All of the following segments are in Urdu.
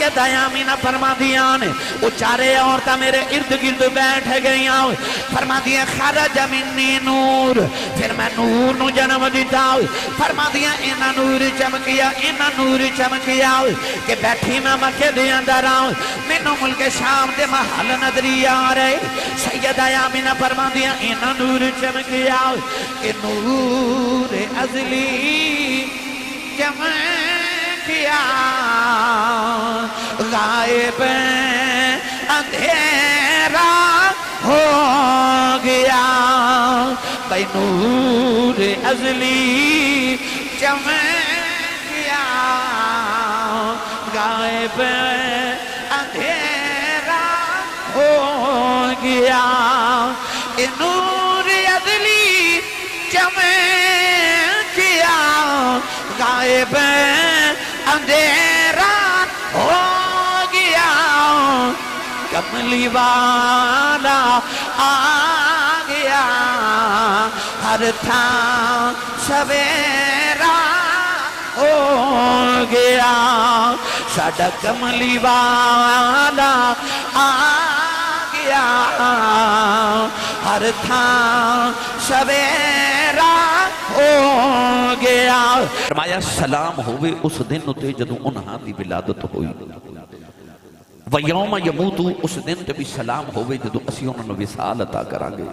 سیدہ آمینہ فرما دیا نے وہ چارے عورتیں میرے ارد گرد بیٹھ گئی فرما دیا خرج منی نور پھر میں نور نو جنم دیتا فرما دیا اینا نور چمکیا اینا نور چمکیا کہ بیٹھی میں مکہ دے اندر آؤں مینوں ملک شام دے محل نظری آ رہے سیدہ آمینہ فرما دیا اینا نور چمکیا کہ نور ازلی چمکیا غائب اندھیرا ہو گیا بھائی نور ازلی چمکیا غائب اندھیرا ہو گیا نور ازلی چمکیا غائب اندھیرا ہو گیا کملی والا آ گیا ہر تھا سویرا ہو گیا ساڈا کملی والا آ گیا ہر تھا سویرا ہو گیا فرمایا سلام ہوئے اس دن تے جدوں انہاں دی ولادت ہوئی وَيَوْمَ يَمُوتُ اس دن تے بھی سلام ہوئے جدوں اسی انہوں نے وصال عطا کرا گے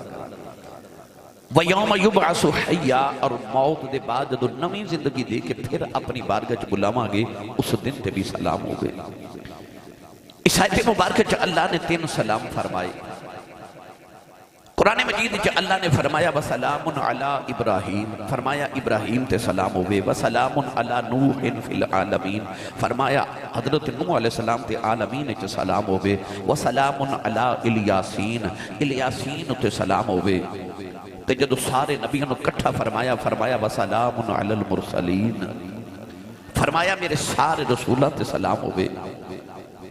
وَيَوْمَ يُبْعَثُ حَيًّا اور موت دے بعد جدوں نویں زندگی دے کے پھر اپنی بارگاہ چ بلاواں گے اس دن تے بھی سلام ہوئے اس آیت مبارکہ چ اللہ نے 3 سلام فرمائے قرآن مجید چ اللہ نے فرمایا وسلام علی ابراہیم فرمایا ابراہیم تے سلام ہوئے وسلام علی نوح فی العالمین فرمایا حضرت نوح علیہ السلام تے عالمین چ سلام ہوئے وسلام علی الیاسین الیاسین تے سلام ہوئے تے جدو سارے نبیوں نے کٹھا فرمایا وسلام علی المرسلین فرمایا میرے سارے رسولہ تے سلام ہوئے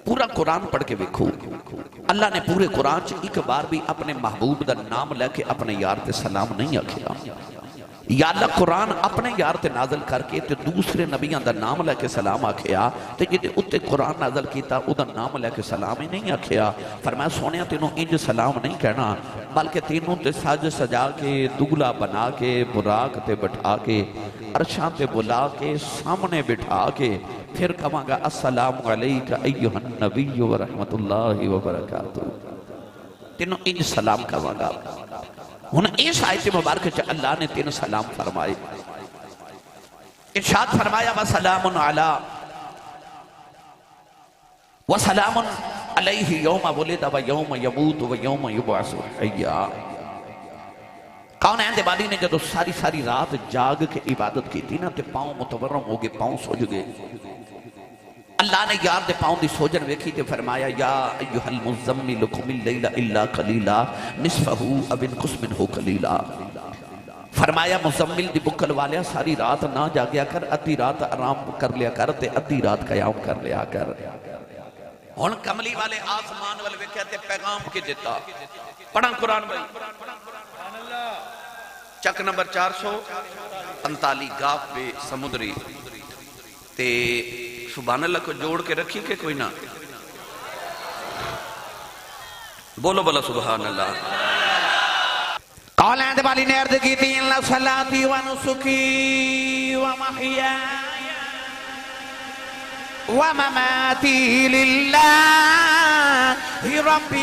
پورا قرآن پڑھ کے ویکھو اللہ نے پورے قرآن چ ایک بار بھی اپنے محبوب دا نام لے کے اپنے یار تے سلام نہیں آکھیا یا اللہ قرآن اپنے یار تے نازل کر کے تے دوسرے نبیوں دا نام لے کے سلام آکھیا تے جدے اتے قرآن نازل کیتا او دا نام لے کے سلام ہی نہیں آکھیا فرمایا سونیا تینوں انج سلام نہیں کہنا بلکہ تینوں تے ساج سجا کے دگلا بنا کے براق تے بٹھا کے عرشاں تے بلا کے سامنے بٹھا کے پھر کہاں گا السلام علیکہ ایہا النبی ورحمت اللہ وبرکاتہ تینوں انج سلام کہاں گا ہن اس آیت مبارکہ چ اللہ نے 3 سلام فرمائے ارشاد فرمایا وسلام علی وسلام علیہ یوم ولد و یوم یموت و یوم یبعث حیا کون ہے دیوالی نے جدو ساری رات جاگ کے عبادت کی تھی نا تے پاؤں متورم ہو گئے پاؤں سوج گئے اللہ نے یار دے پاؤں دی سوجن ویکھی تے فرمایا یا ایوہ المزمل قم اللیل الا قلیلا نصفہو اب انقص منہو قلیلا فرمایا مزمل دی بکل والیا ساری رات نہ جاگیا کر ادھی رات آرام کر لیا کر تے ادھی رات قیام کر لیا کر ہن کملی والے آسمان والے ویکھیا تے پیغام کے دیتا پڑھاں قرآن بھائی چک نمبر 445 گاف بے سمندری تے سبحان اللہ کو جوڑ کے رکھی کہ کوئی نہ بولو بلا سبحان اللہ قول اہد والی نے عرض کی تھی اللہ صلاتی و نسکی و محیائی و مماتی للہ رب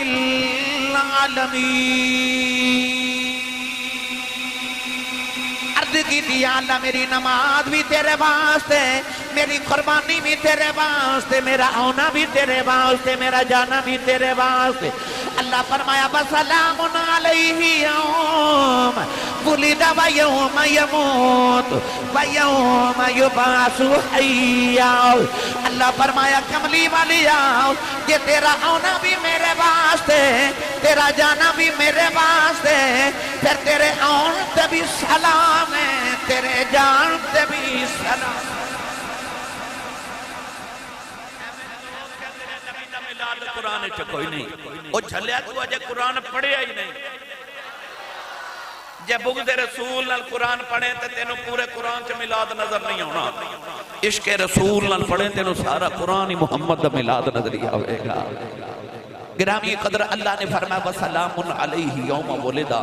العالمین عرض کی تھی اللہ میری نماز بھی تیرے واسطے میری قربانی بھی تیرے واسطے میرا آنا بھی تیرے واسطے میرا جانا بھی تیرے واسطے اللہ فرمایا وسلام علیہ یوم ولد و یوم یموت و یوم یبعث حیا اللہ فرمایا کملی والی آؤ کہ تیرا آنا بھی میرے واسطے تیرا جانا بھی میرے واسطے پھر تیرے آن تے بھی سلام ہے تیرے جان تے بھی سلام قرآن کوئی نہیں وہ جھلیا تو اجے قرآن پڑھیا ہی نہیں جے بغض رسول نال قرآن پڑھے تے تینوں پورے قرآن چ میلاد نظر نہیں ہونا عشق رسول نال پڑھیں تینوں سارا قرآن محمد دا میلاد نظری آوے گا۔ گرامی قدر اللہ نے فرمایا وَسَلَامٌ عَلَيْهِ يَوْمَ وُلِدَ۔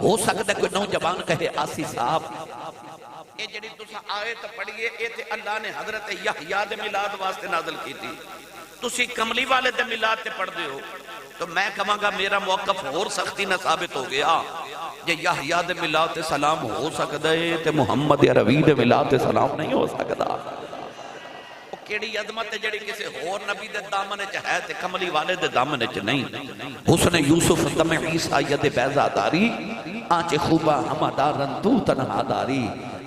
ہو سکتا ہے کوئی نوجوان کہے آسی صاحب اے جڑی تسا آیت پڑھئے اے تے اللہ نے حضرت یحییٰ دے میلاد واسطے نازل کی تھی، تسی کملی والے دے میلاد تے پڑھ دے ہو، تو میں کہاں گا میرا موقف اور سختی نہ ثابت ہو گیا۔ یہ یحییٰ دے میلاد تے سلام ہو سکتا ہے تے محمد عربی دے میلاد تے سلام نہیں ہو سکتا۔ وہ کیڑی عظمت ہے جڑی کسی اور نبی دے دامن چ ہے تے کملی والے دے دامن چ نہیں۔ حسن یوسف دم عیسیٰ ید بیضا داری، آنچ خوبہ ہمہ دارن تو تنہا داری۔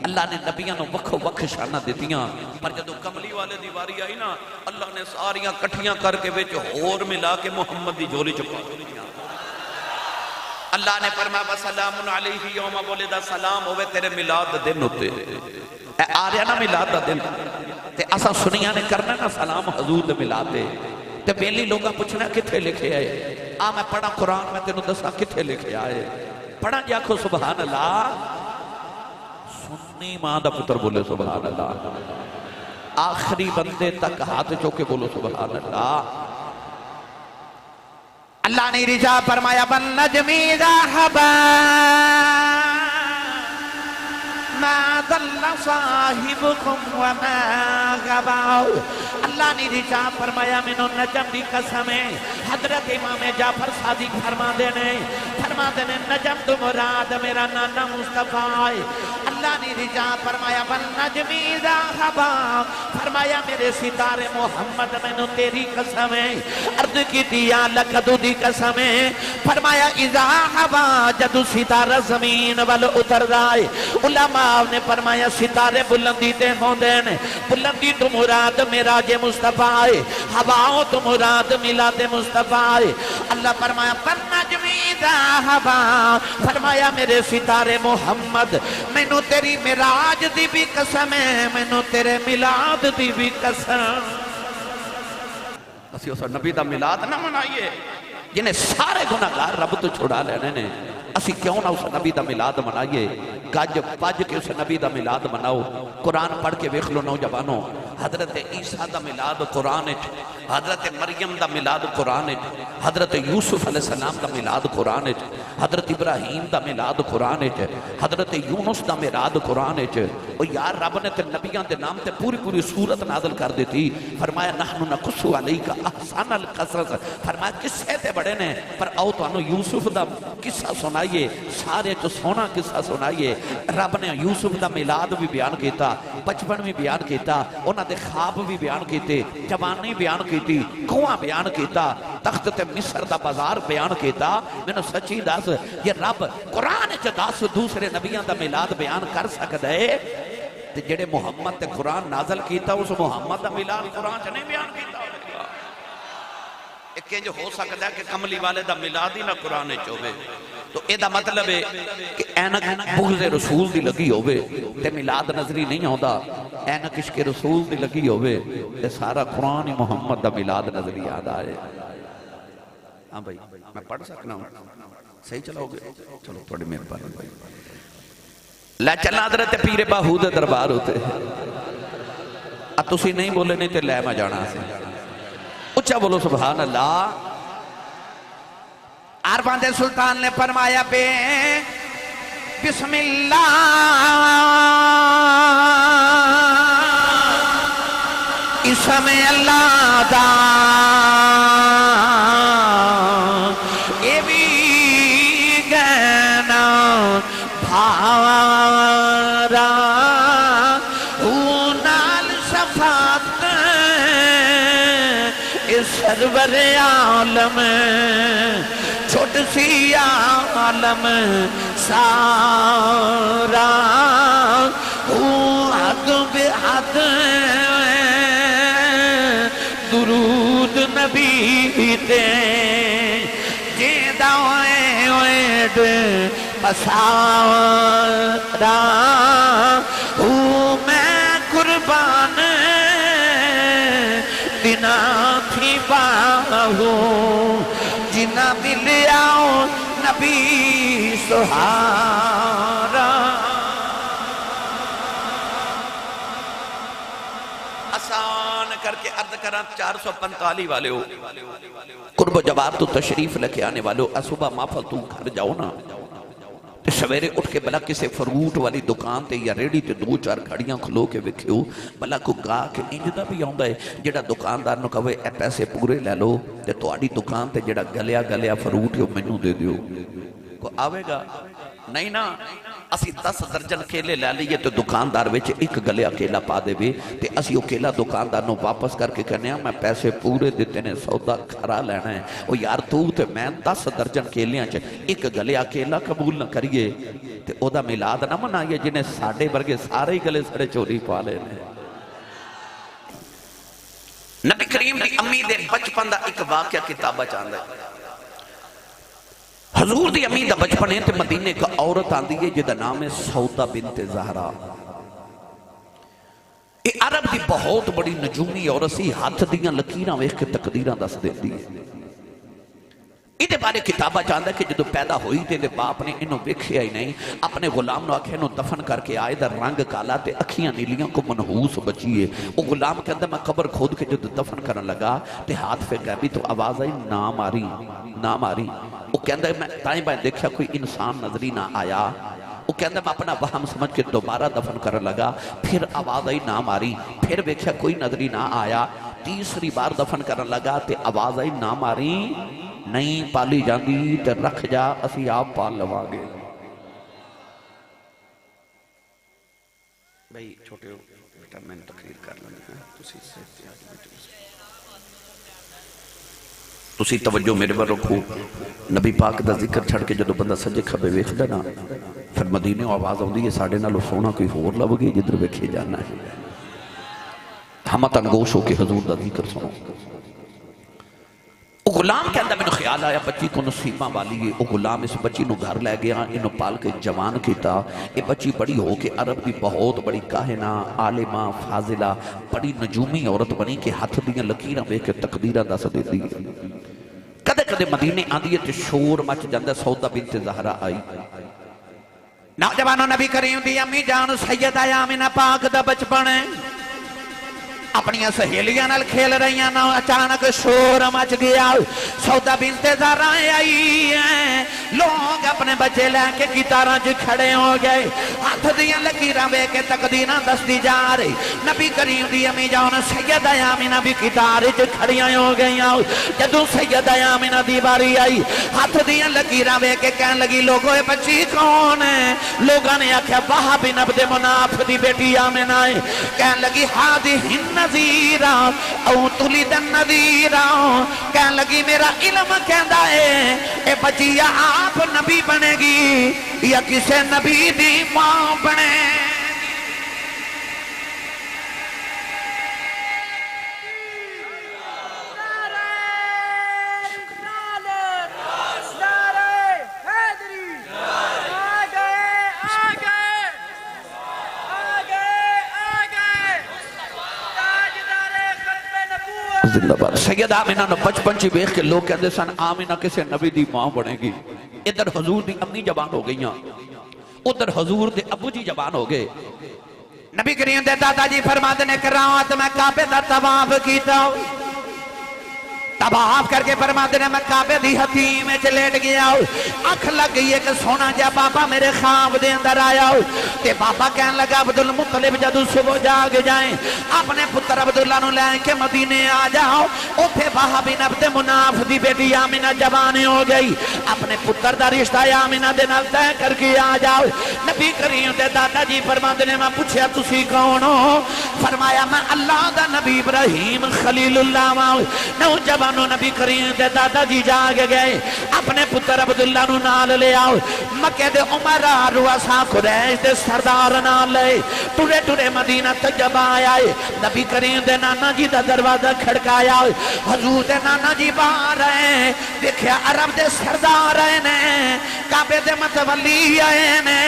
اللہ نے نبیوں نے وکھ وکھ شانہ دیتیاں، پر جدو کملی والے دیواری آئی نا اللہ نے ساریاں کٹھیاں کر کے وچ اور ملا کے محمد دی جولی چپا دیا۔ اللہ نے فرمایا وَسَلَامٌ عَلَيْهِ يَوْمَ وُلِدَ، سلام ہوئے تیرے میلاد دن ہوتے۔ اے آ رہا نا میلاد دا دن تے اسا سنیاں نے کرنا نا سلام حضور دے میلاد دے تے بیلی لوگاں پوچھنا کتھے لکھے آئے؟ میں پڑھا قرآن میں تینوں دسا کتھے لکھے آئے؟ پڑھا جا کو سبحان اللہ، سنی ماں دا پتر بولے سبحان اللہ، آخری بندے تک ہاتھ چوکے بولو سبحان اللہ۔ اللہ نے رجا فرمایا وَالنَّجْمِ إِذَا هَوَىٰ مَا ضَلَّ صَاحِبُكُمْ وَمَا غَوَىٰ۔ اللہ نے رجا فرمایا منو نجم دی قسم ہے۔ حضرت امام جعفر صادق فرما دینے نجم تو مراد میرا نانا مصطفیٰ ہے۔ اللہ نے رجا فرمایا وَالنَّجْمِ إِذَا هَوَىٰ، فرمایا میرے ستارے محمد منو تیری قسم ہے۔ عرض کی دیا لکھدو دی قسم ہے، فرمایا اذا هَوَىٰ جدو ستارہ زمین وال اتر جائے۔ علماء نے فرمایا ستارے بلندی تے ہوندے نے، بلندی تو مراد معراج مصطفیٰ ہے، ہواؤں تو مراد میلاد مصطفیٰ ہے۔ اللہ فرمایا وَالنَّجْمِ إِذَا هَوَىٰ، فرمایا میرے ستارے محمد مینوں تیری معراج دی بھی قسم ہے، مینوں تیرے میلاد دی بھی قسم۔ اسی اسا نبی دا میلاد نہ منائیے جنہیں سارے گناہگار رب تو چھڑا لینے نے، اسی کیوں نہ اس نبی دا میلاد منائیے؟ گج پج کے اس نبی دا میلاد مناؤ۔ قرآن پڑھ کے ویکھ لو نوجوانوں، حضرت عیسیٰ دا میلاد قرآن ہے، حضرت مریم دا میلاد قرآن ہے، حضرت یوسف علیہ السلام دا میلاد قرآن ہے، حضرت ابراہیم دا میلاد قرآن ہے، حضرت یونس دا میلاد قرآن ہے۔ اور یار رب نے تے نبیان دے نام تے پوری پوری صورت نازل کر دیتی، فرمایا نحن نقص علیک احسن القصص، فرمایا قصے تے بڑے نے پر آؤ تو انہوں یوسف دا قصہ سنائیے، سارے جو سونا قصہ سنائیے۔ رب نے یوسف دا میلاد بھی بیان کیتا، بچپن بھی بیان کیتا، انہاں دے خواب بھی بیان کیتے، جوانی بیان کیتی، کنواں بیان کیتا، تخت تے مصر دا بازار بیان کیتا۔ میں نے سچی دس یہ رب قرآن چ 10 دوسرے نبیان دا میلاد بیان کر سکتا ہے تے جڑے محمد تے قرآن نازل کیتا اس محمد دا میلاد قرآن چ نہیں بیان کیتا؟ ایک جو ہو سکتا ہے کہ کملی والے دا میلاد ہی نہ قرآن چوبے، تو اے دا مطلب ہے کہ اینک بغض رسول دی لگی ہوئے تے میلاد نظری نہیں ہوتا، اینک عشق رسول دی لگی ہوئے تے سارا قرآن محمد دا میلاد نظری یاد آئے۔ ہاں بھائی میں پڑھ سکنا ہوں، صحیح چلاؤ گے؟ چلو تھوڑی مہربانی بھائی۔ لے چلنا حضرت پیر باہو دے دربار ہوتے تسی نہیں بولے نہیں تے لے میں جانا سے اچھا بولو سبحان اللہ۔ عرفان دے سلطان نے فرمایا پہ بسم اللہ اسم اللہ دا اے بھی گینا بھارا نال شفاعت سرور عالم چھوٹ سی عالم سارا حد بے حد درود نبی تے جیدہ ویڈ پسارا میں قربان دینا تھی باہو جنا ملیا نبی سہارا۔ کر کے عرض کرا 445 والے ہو، قرب و جواب تو تشریف لکے آنے والے ہو، صبح مافل تو گھر جاؤ نا، سویرے اٹھ کے بلا کسے فروٹ والی دکان تے یا ریڈی تے 2-4 گھڑیاں کھلو کے وکھیو، بلا کو گا کے انجدہ بھی آؤں ہے جڑا دکاندار نو کہوے اے پیسے پورے لے لو تے تو آڑی دکان تے جڑا گلیا فروٹ ہے مینو دے دیو، کو آوے گا نہیں نا۔ اسی 10 درجن کیلے لے لیے تو دکاندار ویچے ایک گلیا کیلا پا دے بھی تے اسی وہ کیلا دکاندار نو واپس کر کے کہنے ہیں میں پیسے پورے دیتے نے سودا کھرا لینا ہے، وہ یار تو تے میں 10 درجن کیلیاں چے ایک گلیا کیلا قبول نہ کریے تے او دا میلاد نہ منائیے جنہیں ساڑھے برگے سارے ہی گلے سڑے چوری پا لے نے۔ نبی کریم دی امی دے بچپن دا ایک واقعہ کتابہ چاندہ ہے، حضور دی امی دا بچپن ہے تے مدینے کا عورت آن دیئے جدہ نام ہے سودہ بنت زہرا، اے عرب دی بہت بڑی نجومی عورت سی، ہاتھ دیاں لکیراں ویکھ کے تقدیراں دس دے دی ہے۔ ایدے بارے کتابہ چاندہ ہے کہ جدو پیدا ہوئی تے دے باپ نے انہوں ویکھیا ہی نہیں، اپنے غلام نو آکھے انہوں دفن کر کے آئے در رنگ کالا تے اکھیاں نیلیاں کو منحوس بچیے، وہ غلام کے اندر میں قبر کھود کے جدو دفن کرن لگا تے ہاتھ پہ گئے بھی تو آواز آئی نام آری، وہ کہندہ ہے میں تائیں بائیں دیکھا کوئی انسان نظری نہ آیا، وہ کہندہ میں اپنا وہم سمجھ کے دوبارہ دفن کرن لگا، پھر آواز آئی نام آری، پھر دیکھا کوئی نظری نہ آیا، تیسری بار دفن کرن لگا تے آواز آئی نام آری نہیں پالی جاندی تے رکھ جا اسی آپ پال لوا گے۔ بھئی چھوٹے ہو بیٹا میں تقریر کر لیں تسی توجہ میرے پر رکھو، نبی پاک دا ذکر چھڑ کے جدو بندہ سجے کھبے ویکھ دے نا پھر مدینے آواز آؤں دی یہ ساڑھے نالو سونا کوئی ہور لو گی جدر ویکھے جانا ہے، ہم تنگوش ہو کے حضور دا ذکر سنو۔ وہ غلام کے اندر میں نے خیال آیا بچی کو نصیبہ والی ہے، وہ غلام اس بچی نو گھر لے گیا، انہوں پال کے جوان کیتا، یہ بچی بڑی ہو کے عرب دی بہت بڑی کاہنہ، عالمہ، فاضلہ، بڑی نجومی عورت بنی کہ ہاتھ دیاں لکیراں ویکھ کے تقدیراں دس دے دی۔ کدے کدے مدینے آندی ہے تے شور مچ جاندہ، سودہ بنت زہرا آئی، نوجوانوں نبی کریم دی امی جان سیدہ آمنہ پاک دا بچپن ہے، اپنی سہیلیاں نال کھیل رہی ہیں، اچانک شور مچ گیا، سودہ بنت زہرا آئی ہیں، لوگ اپنے بچے لے کے گٹاراں چ کھڑے ہو گئے، ہاتھ دیاں لکیراں ویکھ کے تقدیراں دسدی جا رہی، نبی کریم دی امی جان سیدہ آمنہ بھی گٹار چ کھڑیاں ہو گئیاں، جدوں سیدہ آمنہ دی باری آئی، ہاتھ دیاں لکیراں ویکھ کے کہن لگی لوگوں اے بچی کون ہے؟ لوگاں نے آکھیا وہب بن عبد مناف دی بیٹی آمنہ ہے، کہن لگی ہادہ نذیرہ او تلد النذیرہ، کہن لگی میرا علم کہندا ہے اے بچی یا آپ نبی بنے گی یا کسے نبی دی ماں بنے۔ سیدہ آمنہ نے بچپن چی بیخ کے لوگ کہتے سن آمنہ کسے نبی دی ماں بنے گی، ادھر حضور دی امی جوان ہو گئیاں، ادھر حضور دے ابو جی جوان ہو گئے، نبی کریم دے دادا جی فرماتے نے کراؤں میں کعبے دا طواف کیتا ہوں، طواف کر کے فرماتے نے میں کعبے دی حتیم میں لیٹ گیا ہوں، اکھ لگ گئی ہے کہ سونا جا بابا میرے خواب دے اندر آیا ہوں، تے بابا کہنے لگا عبدالمطلب جدو صبح جاگ جائیں اپنے پتر عبداللہ نو لائیں کہ مدینے آ جاؤ، اوتھے وہب بن عبد مناف دی بیٹی آمنہ جوان ہو گئی، اپنے پتر دا رشتہ آمنہ دے نال طے کر کے آ جاؤ۔ نبی کریم دے دادا جی فرماتے نے میں پوچھیا تسی کون ہو؟ فرمایا میں اللہ دا نبی ابراہیم خلیل اللہ ماں، نوجوان نبی کریم دے دادا جی جاگ گئے، اپنے پتر عبداللہ نو نال لے آؤ، مکہ دے عمرہ رؤساء قریش دے سردار نال لے، ٹورے ٹورے مدینہ طیبہ آئے، نبی کریم دے نانا جی دا دروازہ کھڑکایا، حضور دے نانا جی باہر آئے، دیکھیا عرب دے سردار آئے نے، کعبے دے متولی آئے نے،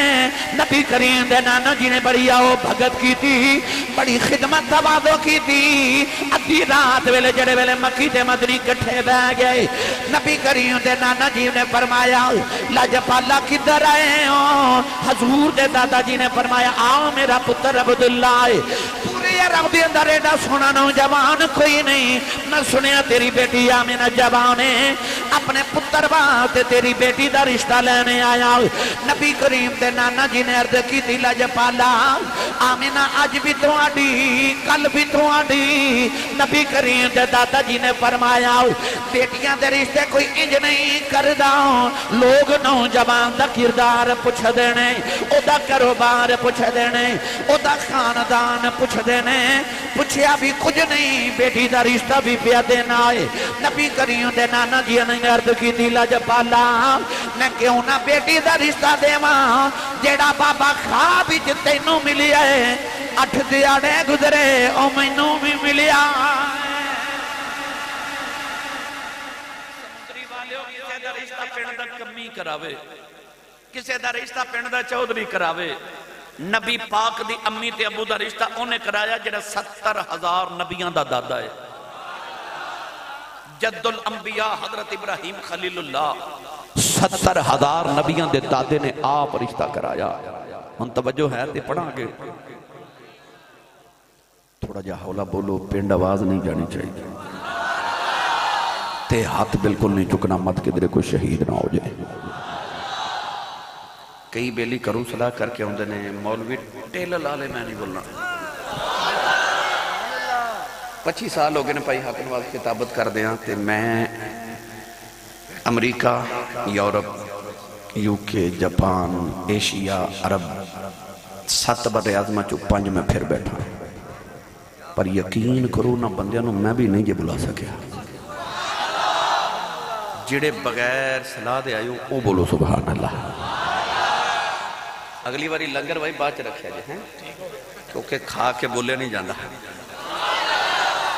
نبی کریم دے نانا جی نے بڑی آؤ بھگت کی تھی، بڑی خدمت تواضع کی تھی، ادھی رات ویلے جڑے ویلے مکی دے مدنی کٹھے بہ گئے، نبی کریم دے نانا جی نے فرمایا لاجپالا کدھر آئے ہو؟ حضور دے دادا جی نے فرمایا آؤ میرا پتر عبداللہ ہے، پورے عرب دے اندر ایڈا سونا نوجوان کوئی نہیں. میں سنیا تیری بیٹی آمینہ جوان ہے, اپنے پتر واسطے تیری بیٹی دا رشتہ لینے آیا. نبی کریم دے نانا جی نے عرض کی تھی لجپالا آمینہ اج بھی تواڈی کل بھی تواڈی. نبی کریم دے دادا جی نے فرمایا بیٹیاں دے رشتے کوئی انج نہیں کردا, لوگ نوجوان دا کردار پوچھ دینے, او دا کاروبار پوچھ دینے, او دا خاندان پوچھ دینے. پوچھیا بھی کچھ نہیں, بیٹی دا رشتہ بھی پیا دینا ہے. نبی کریم دے نانا جی نے عرض کی تھی لجپالا میں کیوں نہ بیٹی دا رشتہ دیواں جیڑا بابا خواب وچ تینوں ملیا ہے, 8 دیہاڑے گزرے او مینوں بھی ملیا. سمندری والیو کسے دا رشتہ پنڈ دا کمی کراوے, کسے دا رشتہ پنڈ دا چودھری کراوے. نبی پاک دی امی تے ابو دا رشتہ انہیں کرایا جڑا 70,000 نبیاں دا دادا ہے. جد الانبیاء حضرت ابراہیم خلیل اللہ 70,000 نبیاں دے دادے نے آپ رشتہ کرایا. ہن توجہ ہے تے پڑھا گے تھوڑا جا ہولا بولو, پینڈ آواز نہیں جانی چاہیے تے ہاتھ بالکل نہیں چکنا, مت کدھر کوئی شہید نہ ہو جائے. کئی بیلی کروں صلاح کر کے ہوندے نے مولوی ٹیلر لالے میں نہیں بولنا. 25 سال ہو گئے نے پائی حق نواز کتابت کر دیاں تے میں امریکہ, یورپ, UK, جاپان, ایشیا, عرب 7 بر اعظم چو 5 میں پھر بیٹھا. پر یقین کرو نہ بندیاں نو میں بھی نہیں جے بلا سکیا. جڑے بغیر صلاح دے آئیوں او بولو سبحان اللہ. اگلی باری لنگر بھائی بات رکھیا جے ہیں کیونکہ کھا کے بولے نہیں جاندہ.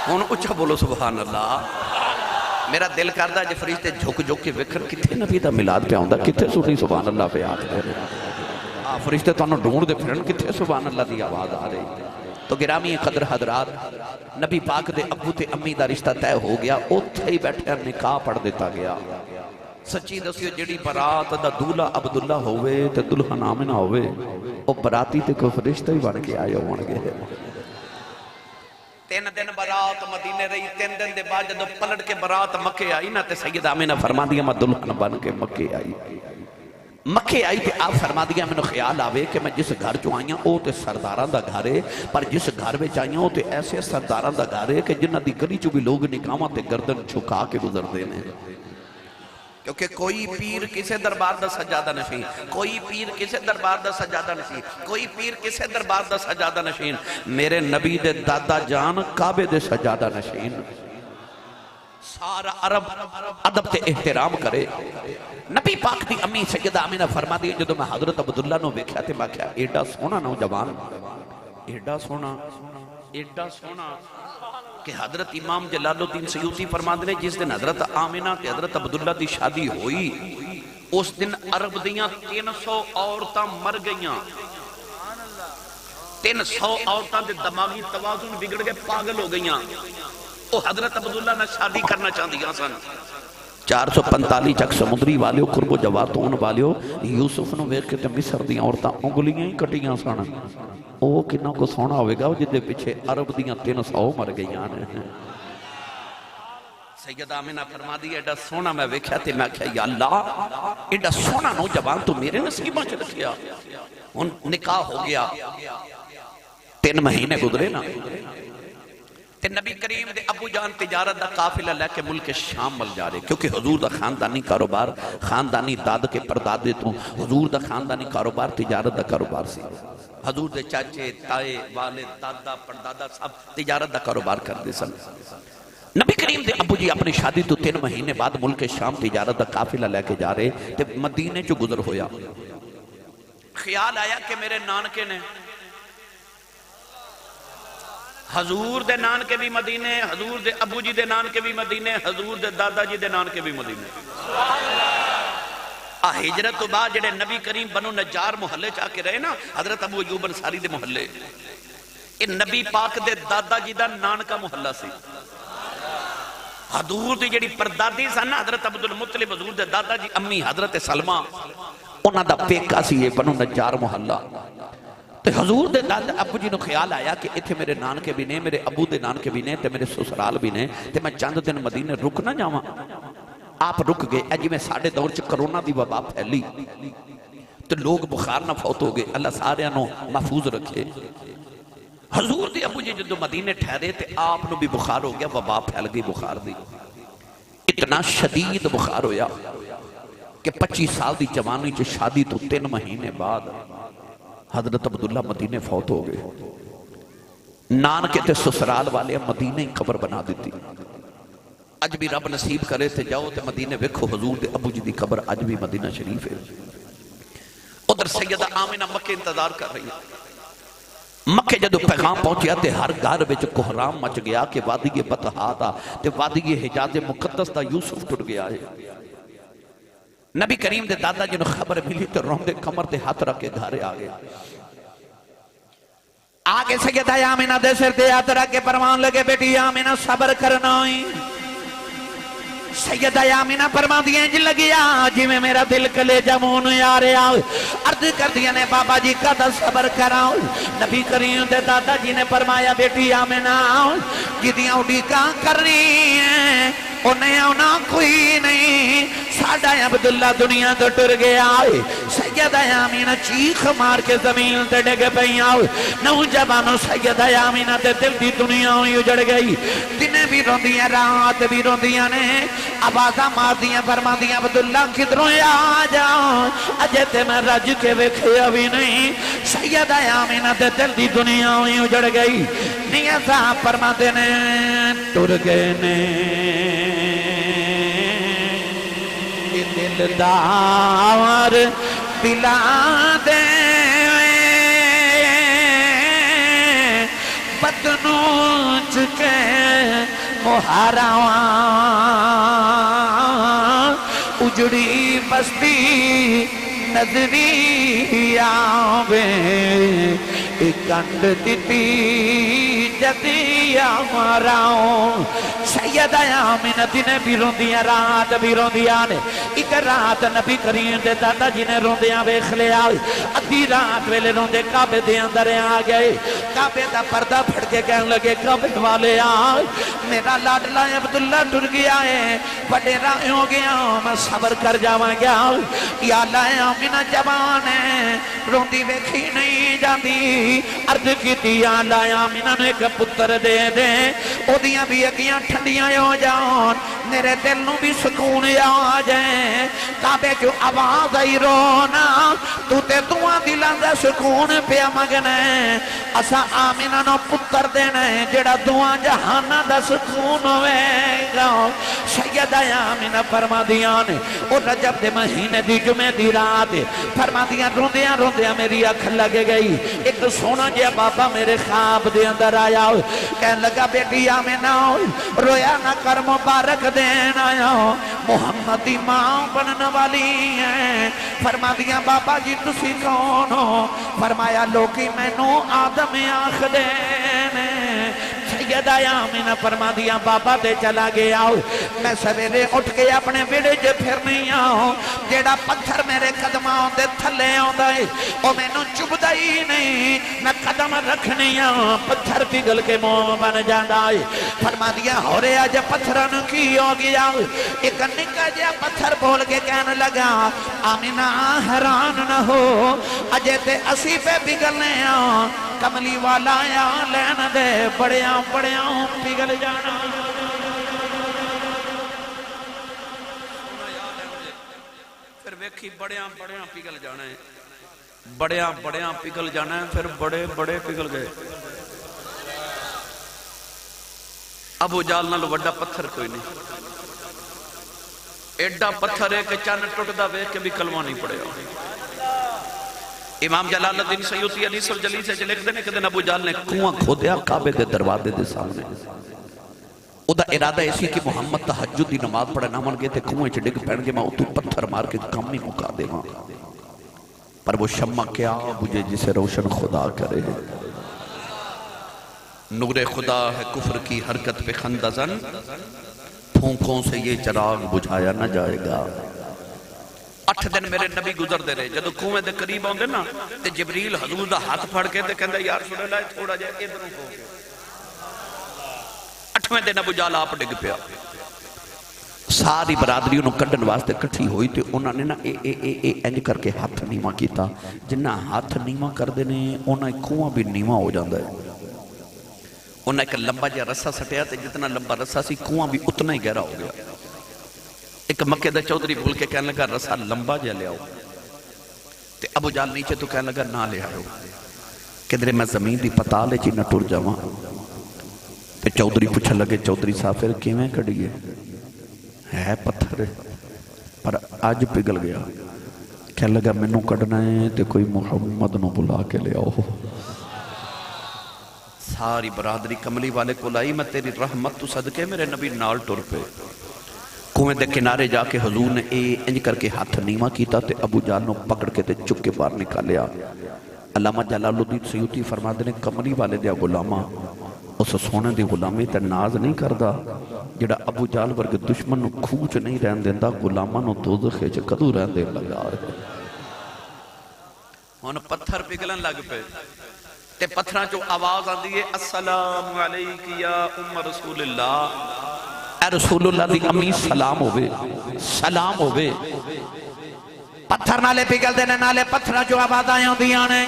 ہون اچھا بولو سبحان اللہ. میرا دل کردہ جے فرشتے جھک جھک کے وکھن کتھے نبی دا ملاد پہ آؤندہ, کتھے سنی سبحان اللہ پہ آت دے رہے. فرشتے تو انہوں ڈھونڈ دے پھرن کتھے سبحان اللہ دی آواز آ رہی. تو گرامی قدر حضرات, نبی پاک دے ابو تے امی دا رشتہ طے ہو گیا. اوتھے ہی بیٹھے نکاح پڑھ دیتا گیا. سچی دسیو جڑی برات دا دولہ عبداللہ ہوئے تے دلہن آمنہ ہوئے, او براتی تے کوئی فرشتہ ہی بن کے آئے ہون گے. 3 دن برات مدینے رہی. 3 دن دے بعد جب پلٹ کے برات مکے آئی نا تے سید آمنہ فرما دیا میں دلہن بن کے مکے آئی. مکے آئی تے آپ فرما دیا میں نے خیال آوے کہ میں جس گھر چو آئیاں او تے سرداراں دا گھر ہے, پر جس گھر میں چاہیاں او تے ایسے سرداراں دا گھر ہے کہ جنہ دی گلی چو بھی لوگ نکاواں تے گردن چھکا کے گزر دینے. کیونکہ کوئی پیر کسے دربار دا سجادہ نشین, کوئی پیر کسے دربار دا سجادہ نشین, کوئی پیر کسے دربار دا سجادہ نشین. میرے نبی دے دادا جان کعبے دے سجادہ نشین. سارا عرب ادب تے احترام کرے. نبی پاک دی امی سیدہ آمینہ فرما دی جدو میں حضرت عبداللہ نو بیکھا تے میں کہا ایڈا سونا نوجوان, ایڈا سونا, ایڈا سونا کہ حضرت امام جلال الدین سیوطی فرما دے جس دن حضرت آمینہ تے حضرت عبداللہ دی شادی ہوئی اس دن عرب دیاں 300 عورتاں مر گئیاں. 300 عورتاں دے دماغی توازن بگڑ گئے, پاگل ہو گئیاں. وہ حضرت عبداللہ نے شادی کرنا چاہتی ہیں سن. 445 چک سمندری والیو قرب و جواتون والیو یوسف نو ویکھ کے تے مصر دیاں عورتاں انگلیاں ہی کٹیاں سن. او کنہ کو سونا ہوئے گا جدے پیچھے عرب دیاں 300 مر گئیاں نے. سیدہ آمینہ فرما دی ایڈا سونا میں ویکھیا تے میں کہا یا اللہ ایڈا سونا نوجوان تو میرے نصیباں چ رکھیا. ان نکاح ہو گیا, 3 مہینے گزرے نا تے نبی کریم دے ابو جان تجارت دا قافلہ لے کے ملک شام مل جا رہے, کیونکہ حضور دا خاندانی کاروبار, خاندانی داد کے پردادے تو حضور دا خاندانی کاروبار تجارت دا کاروبار سی. حضور دے چاچے, تائے, والد, دادا, پردادا سب تجارت دا کاروبار کر دے سن. نبی کریم دے ابو جی اپنی شادی تو 3 مہینے بعد ملک شام تجارت دا قافلہ لے کے جا رہے تے مدینے جو گزر ہویا. خیال آیا کہ میرے نانکے نے حضور دے نان کے بھی مدینے, حضور دے ابو جی دے نان کے بھی مدینے, حضور دے دادا جی دے نان کے بھی مدینے. ہجرت تو بعد جڑے نبی کریم بنو نجار محلے چاہ کے رہے نا, حضرت ابو ایوب انصاری دے محلے, یہ نبی پاک دے دادا جی دا نان کا محلہ سی. حضور دی جڑی پردادی سن حضرت عبدالمطلب, حضور دے دادا جی امی حضرت سلمہ, انہاں دا پیکا سی یہ بنو نجار محلہ. تو حضور دے دادا ابو جی نو خیال آیا کہ اتھے میرے نانکے بھی نے، میرے ابو دے نانکے بھی نے، تے میرے سسرال بھی نے، تے میں چند دن مدینے رک نہ جاواں۔ آپ رک گئے۔ اجی میں ساڑھے دور چ کرونا دی وبا پھیلی تو لوگ بخار نہ فوت ہو گئے، اللہ سارے نو محفوظ رکھے۔ حضور دے ابو جی جدو مدینے ٹھہرے تے آپ نو بھی بخار ہو گیا، وبا پھیل گئی بخار دی۔ اتنا شدید بخار ہویا کہ 25 سال دی جوانی چ شادی تو 3 مہینے بعد حضرت عبداللہ مدینے فوت ہو گئے۔ نانکے تے سسرال والے مدینے ہی قبر بنا دیتی۔ اج بھی رب نصیب کرے تے جاؤ تے مدینے ویکھو حضور دے ابو جی دی قبر اج بھی مدینہ شریف ہے۔ ادھر سیدہ آمنہ مکہ انتظار کر رہی ہے۔ مکہ جدو پیغام پہنچیا تے ہر گھر وچ کوہرام مچ گیا کہ وادی بطحا دا تے وادی حجاز مقدس دا یوسف ٹوٹ گیا ہے۔ نبی کریم دے دادا جنہوں خبر ملی تو روندے کمر تے ہاتھ رکھ کے گھارے آگے سیدہ آمنہ دے سر دے ہاتھ رکھ کے فرمان لگے بیٹی آمنہ صبر کرنا ہوئی۔ سیدہ آمنہ فرما دیا جی لگیا جی میں میرا دل کلے جمون یارے آؤ عرض کر دیا نے بابا جی کا دا صبر کراؤ۔ نبی کریم دے دادا جی نے فرمایا بیٹی آمنہ آؤ جدیاں اڑی کہاں کر رہی ہیں انہیں اونا کوئی نہیں ساڑھا عبداللہ دنیا تو ٹر گیا ہے۔ سیدہ آمینہ چیخ مار کے زمین تے ڈگ پئی آؤ۔ نوجوانوں سیدہ آمینہ تے دل دی دنیا ہوئی اجڑ گئی۔ دنیں بھی روندیاں رات بھی روندیاں نے آوازاں مار دیاں فرما دیاں عبداللہ کدھروں آ جاؤ اجے تے میں رج کے ویکھیا بھی نہیں۔ سیدہ آمینہ تے دل دی دنیا ہوئی اجڑ گئی۔ نیازاں فرما دینے ٹر گئے نے دلدار پلا دے بدنوچ کے مہاراواں اجڑی بستی نظری آوے کنڈ دیتی جدی آماراؤں۔ سیدہ آمنہ دن بھی روندیاں رات بھی روندیاں نے ایک رات نبی کریم دے دادا جی نے روندیاں ویکھ لیا۔ ادھی رات ویلے روندے کعبے دے اندر آ گئے۔ کعبے دا پردہ پھڑ کے کہنے لگے کعبے والے آ میرا لاڈلا عبداللہ ٹر گیا ہے بڑے رائے ہو گیا میں صبر کر جاواں گیا۔ یا اللہ آمنہ جوان ہے روندی ویکھی نہیں جاندی۔ عرض کی دیا اللہ آمنہ نے ایک پتر دے دے او دیاں بھی اگیاں ٹھنڈیاں ہو جاؤں میرے دل نو بھی سکون آ جائیں۔ کعبے کیوں آواز آئی رونا تو تے دعا دلان دا سکون پیا مگنے اسا آمنہ نو پتر دینے جڑا دعا جہانا دا سکون ہوئے گا۔ سیدہ آمنہ فرما دیا نے اور رجب دے مہینے دی جمعہ دی رات فرما دیا روندیاں روندیاں میری اکھ لگے گئی۔ ایک سونا جیا بابا میرے خواب دے اندر آیا کہنے لگا بیٹی آمنہ رویا نہ کر مبارک دین آیا محمد دی ماں بنن والی ہیں۔ فرما دیا بابا جی تسی کون ہو؟ فرمایا لوکی میں نو آدم آخ دینے۔ سیدہ آمنہ فرما دیا بابا دے چلا گیا میں سویرے اٹھ کے اپنے بیڑے جے پھر نہیں آؤں جیڑا پتھر میرے قدماں دے تھلے آؤں دائے او میں نو چبدا ہی نہیں میں قدم رکھنی آؤں پتھر پگل کے منہ بن جاندہ ہے۔ فرما دیا ہو رہے آج پتھران کی ہو گیا ایک نکا جا پتھر بول کے کہنے لگا آمنہ حیران نہ ہو اجے تے اسی پہ پگلنے آؤں کملی والا یا لین دے بڑیاں بڑیاں پگل جانا۔ پھر ویکھی بڑیاں بڑیاں پگل جانا ہے بڑیاں بڑیاں پگل جانا ہے پھر بڑے بڑے پگل گئے۔ ابو جال نال وڈا پتھر کوئی نہیں ایڈا پتھر ہے کہ چان ٹوٹدا ویکھ کے بھی کلمہ نہیں پڑھیا۔ امام جلال الدین سیوطی انیس الجلیل سے لکھ دینے کہ دن ابو جال نے کنواں کھودیا کعبے دے دروازے دے سامنے۔ او دا ارادہ ایسی کہ محمد تہجد دی نماز پڑھے نہ من گئے تے کنویں چ ڈگ پڑ گئے میں اتو پتھر مار کے کم نہیں مکا دے ماں پر وہ شمع کیا مجھے جسے روشن خدا کرے۔ نور خدا ہے کفر کی حرکت پہ خندزن پھونکوں سے یہ چراغ بجھایا نہ جائے گا۔ 8 دن میرے نبی گزر دے رہے جدو کنویں دے قریب آندے نا تے جبریل حضور دا ہاتھ پھڑ کے تے کہندا یا رسول اللہ تھوڑا جہا ادھروں ہو گیا 8ویں دن ابو جہل آپ ڈگ پیا ساری برادری انہوں کڈن واسطے کٹھی ہوئی تے انہوں نے نا انج کر کے ہاتھ نیواں کیتا جنہ ہاتھ نیواں کر دینے انہوں نے کنواں بھی نیواں ہو جاندہ ہے انہوں نے ایک لمبا جہا رسہ سٹیا تے جتنا لمبا رسہ سی کنواں بھی اتنا ہی گہرا ہو گیا ایک مکے دا چودھری بھول کے کہنے لگا رسہ لمبا جہا لے آؤ تے ابو جہل نیچے تو کہنے لگا نہ لے آؤ کدھرے میں زمین دی پتالے چی نہ ٹر جاواں تے چودھری پوچھا لگے چودھری صافر کیویں کڑی ہے پتھر پر آج پگل گیا کہنے لگا میں نو کڑنا ہے تے کوئی محمد نو بلا کے لے آؤ ساری برادری کملی والے کو لائی میں تیری رحمت تو صدقے میرے نبی نال ٹر پہ کنویں دے کنارے جا کے حضور نے انج کر کے ہاتھ نیواں کیتا تے ابو جہل نو پکڑ کے تے چک کے باہر نکالیا علامہ جلال الدین سیوطی فرماتے ہیں کملی والے دیا غلامہ اس سونے دی غلامی تے ناز نہیں کردا جڑا ابو جہل ورگے دشمن نو کھوچ نہیں رہن دیندا غلاماں نو دوزخ وچ کدوں رہن دے لگا ہن پتھر پگھلن لگ پے تے پتھراں چوں آواز آندی ہے السلام علیک یا ام رسول اللہ اے رسول اللہ دی امی سلام ہوئے سلام ہوئے پتھر نالے پگل دینے نالے پتھراں چوں آواز آئیں ہوندیاں نے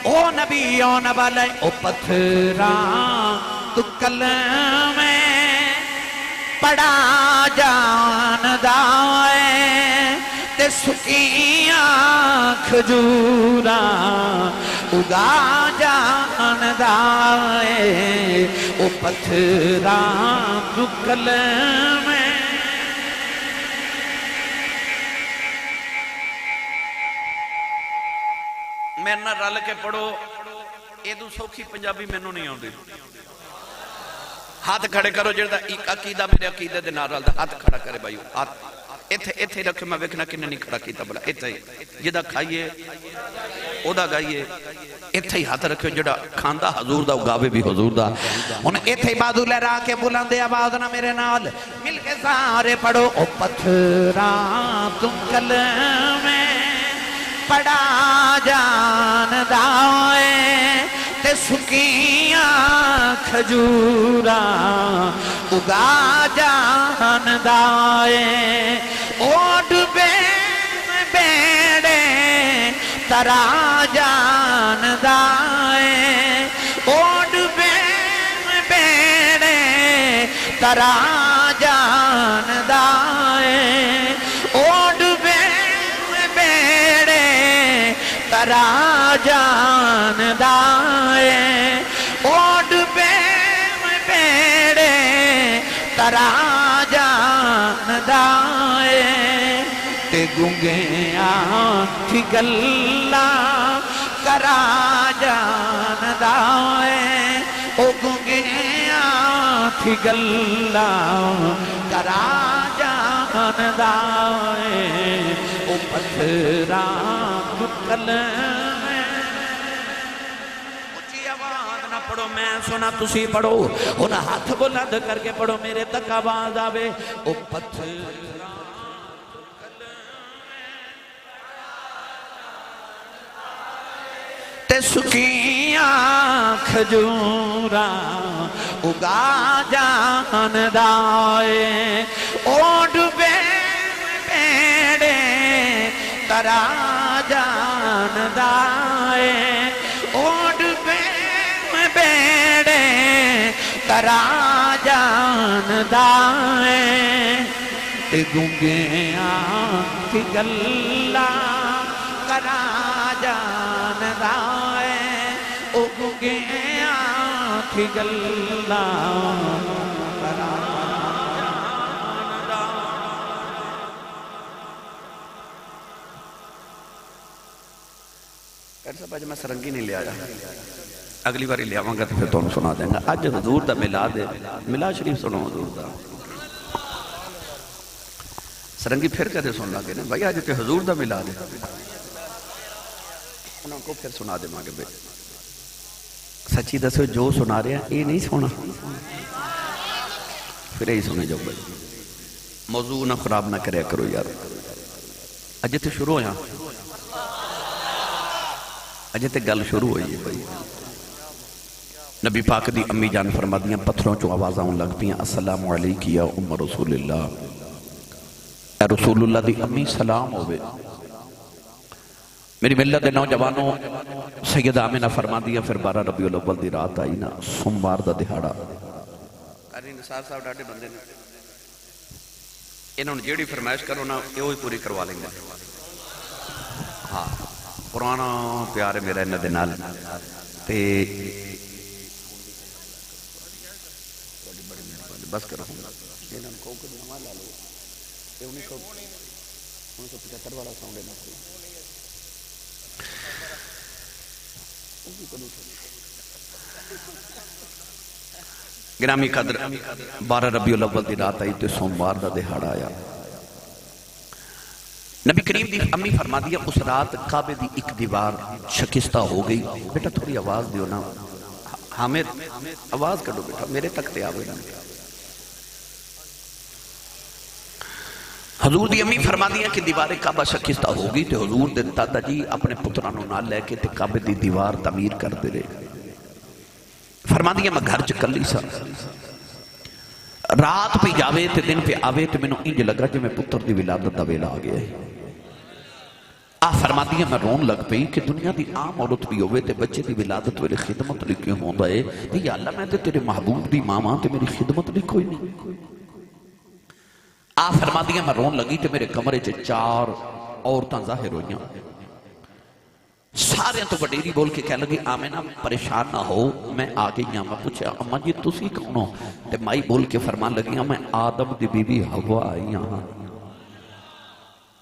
او نبی او نبالے او پتھراں تو کلمیں پڑا جان دائے تے سکیاں کھجوراں اگا جان دائے او پتھراں تو کلمیں میں نہ رل کے پڑھو ایدو سوکھی پنجابی میں نو نہیں آن دی ہاتھ کھڑے کرو جڑا عقیدہ میرے عقیدے دے نال رلدا ہاتھ کھڑا کرے بھائیو ہاتھ ایتھے رکھے میں ویکھنا کنے نہیں کھڑا کیتا بلا ایتھے جدا کھائیے اودا گائیے ایتھے ہی ہاتھ رکھو جڑا کھاندا حضور دا گاوے بھی حضور دا ان ایتھے بازو لہرا کے بلندے آواز نہ میرے نال مل کے سارے پڑھو او پتھراں تم کلمیں پڑا جان دائے تے سکیاں کھجوراں اگا جان دائے اوڈ بے بیڑے ترا جان دائے اوڈ بے بیڑے ترا جان دائے اوڈ بے بیڑے ترا جان دائے اوڈ بے بیڑے ترا جان دائے تے گنگے آنکھ گلہ کرا جان دائے او گنگے آنکھ گلہ کرا جان دائے او پتھراں کلمیں اچھی آواز نہ پڑھو میں سنا تسی پڑھو ان ہاتھ بلند کر کے پڑھو میرے تک آواز آوے او پتھراں تے سکیاں کھجوراں اگا جان دائے اوڈ بے بیڑے ترا جان دائے اوڈ بے بیڑے ترا جان دائے تے گنگے آنکھ گلہ کرا جان دائے او گنگے آنکھ گلہ کرا جان دائے صاحب آج میں سرنگی نہیں لے آیا اگلی باری لے آواں گا تو پھر تو انہوں سنا دیں گا آج حضور دا ملاد ہے ملاد شریف سنو حضور دا سرنگی پھر کہتے سن لگے نا بھائی آج تے حضور دا ملاد ہے انہوں کو پھر سنا دے مانگے بے سچی دسو جو سنا رہے ہیں یہ نہیں سنا پھر یہی سنے جو بھائی موضوع نہ خراب نہ کرے کرو یار اجے تے شروع ہویا اجے تے گل شروع ہوئی ہے بھائی. نبی پاک دی امی جان فرما دیاں پتھروں چوں آواز آن لگ پیاں السلام علیکی یا ام رسول اللہ. اے رسول اللہ دی امی سلام ہوئے. میری ملت دے نوجوانوں سیدہ آمنہ فرما دیا پھر 12 ربیع الاول دی رات آئی نا سوموار دا دہاڑا. قاری نثار صاحب ڈاڈے بندے نے انہوں نے جیڑی فرمائش کرو نا یہ وہی پوری کروا لیں گے. ہاں پرانا پیار ہے میرا انہاں دے نال تے بس کرو انہاں کو کوئی نواں لا لو یہ 1975 والا ساؤنڈ ہے نا گرامی قدر 12 ربیع الاول دی رات آئی تے سوموار دا دہاڑا آیا. نبی کریم دی امی فرما دیا اس رات کعبے دی ایک دیوار شکستہ ہو گئی. بیٹا تھوڑی آواز دیو نا حامد آواز کڈو بیٹا میرے تک تے آوے نا. حضور دی امی فرما دیا کہ دیوار کعبہ شکستہ ہو گئی تے حضور دے دادا جی اپنے پترانوں نال لے کے تے کعبے دی دیوار تعمیر کر دے رہے. فرما دیا میں گھر چکلی سا رات پہ جاوے تے دن پہ آوے تے میں انج لگ رہا کہ میں پتر دی ولادت دا ویلا آ گیا ہے. فرما دیا میں رون لگ پئی کہ دنیا دی عام عورت بھی ہوئے تے بچے دی ولادت ویلے خدمت لی کیوں ہوندا ہے تے یا اللہ میں تے تیرے محبوب دی ماما تے میری خدمت لی کوئی نہیں. فرما دیا میں رون لگی تے میرے کمرے چ 4 عورتاں ظاہر ہوئیاں. سارے تو وڈیری بول کے کہہ لگی آمینہ پریشان نہ ہو میں آگے یہاں. میں پوچھا اماں جی تسی کون ہو تے مائی بول کے فرمان لگیاں میں آدم دی بی بی حوا آئی یہاں.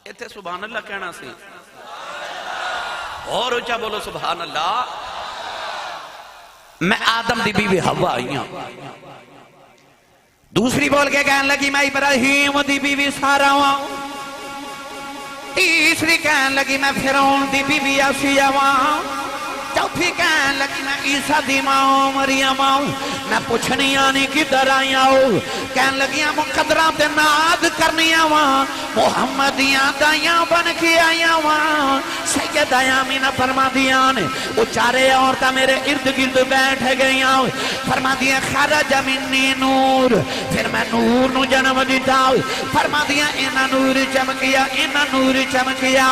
ایتھے سبحان اللہ کہنا سی اور اچھا بولو سبحان اللہ. میں آدم دی بی بی حوا آئی یہاں. دوسری بول کے کہنے لگی میں ابراہیم دی بی بی سارا ہوں. تیسری کہنے لگی میں فرعون دی بی بی آسیہ ہوں. چوتھی کہنے لگی میں عیسیٰ دی ماں مریم ہوں. میں پوچھنی آنی کدھر آئی ہوں. کہنے لگی مقدرہ تے ناد کرنی ہوں محمدیاں دائیاں بن کے آئی ہوں. سیدہ آمینہ فرما دیا نے وہ چارے عورتیں میرے ارد گرد بیٹھ گئی ہوں. فرما دیا خرج منی نور پھر میں نور نو جنم دیتا ہوں. فرما دیا اینا نور چمکیا اینا نور چمکیا